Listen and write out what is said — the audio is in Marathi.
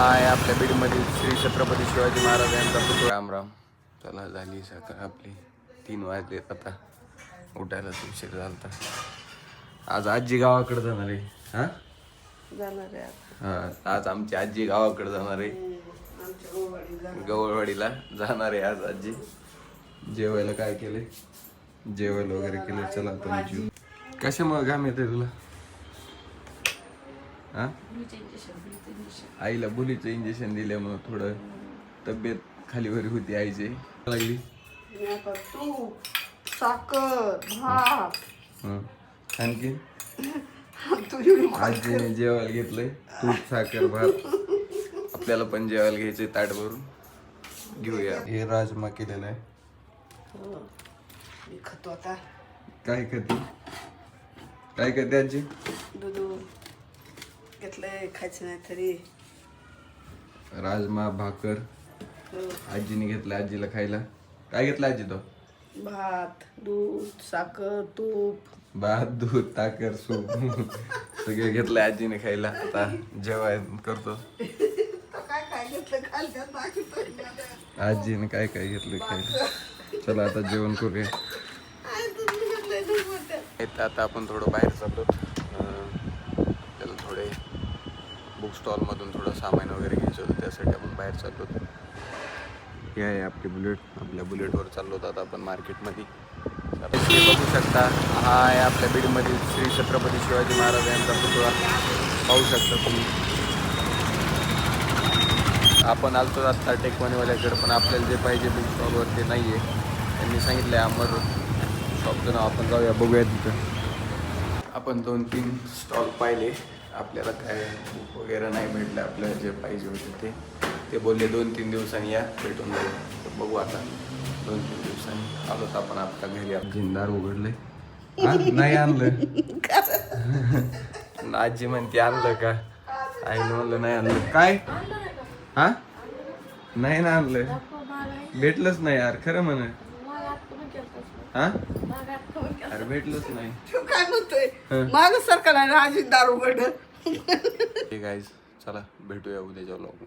आहे आपल्या बीडमधील श्री छत्रपती शिवाजी महाराज यांचा पुतळा. राम राम. चला झाली सकाळ आपली 3 वाजलेत आता. उठायला उशीर झालता. आज आजी गावाकडे जाणार आहे. हा जाणार आहे हा आज आमची आजी गावाकडे जाणार आहे. गवळवाडीला जाणार आहे आज आजी. जेवायला काय केले? जेवायला वगैरे केले. चला आपण जेवू. कशामुळे घाम येते तुला? हा आईला बुलीचं इंजेक्शन दिल्यामुळे थोडं तब्येत खालीवरी होती आईची. लागली तूप साखर भात आणखी तुझी आजीने जेवायला घेतलंय. तूप साखर भात. आपल्याला पण जेवायला घ्यायचंय ताट भरून. घेऊया. हे राजमा केलेला आहे. मी खातो आता. काय करते? काय करते आजी? दूध घेतलंय खायचं नाही तरी. राजमा भाकर आजीने घेतलं आजीला खायला. काय घेतलं आजी तो? भात दूध साखर तूप भात दूध साखर सूप सगळे घेतलंय आजीने खायला. आता जेवाय करतो. काय काय घेतलं खायला आजीने काय काय घेतलं खायला. चला आता जेवण करूया. आता आपण थोडं बाहेर चाललो. त्याला थोडे बुक स्टॉल मधून थोडं सामान वगैरे घ्यायचं होतं. त्यासाठी आपण बाहेर चाललो. हे आहे आपली बुलेट. आपल्या बुलेटवर चाललो आता आपण मार्केटमध्ये. बघू शकता हा आहे आपल्या बीडमधील श्री छत्रपती शिवाजी महाराज यांचा पुतळा. पाहू शकता तुम्ही. आपण आलतो आता टेकवानीवाल्याकडे पण आपल्याला जे पाहिजे बुक स्टॉलवर ते नाही आहे. त्यांनी सांगितलं आहे अमर शॉपचं नाव. आपण जाऊया बघूया तिथं. आपण 2-3 स्टॉल पाहिले. आपल्याला काय बुक वगैरे नाही भेटलं. आपल्याला जे पाहिजे होते ते बोलले 2-3 दिवसांनी या भेटून जाईल. तर बघू आता 2-3 दिवसांनी. आलोत आपण आता घरी. जिंदार उघडले. नाही आणलं. आजी म्हणते आणलं का? आईनं म्हणलं नाही आणलं. काय हा नाही ना आणलं. भेटलंच नाही यार. खरं म्हण. हा अरे भेटलंच नाही. तू काय म्हणतोय माग सरकार आजी दारू उघड. गाईज चला भेटूया उद्याच्या व्लॉगमध्ये.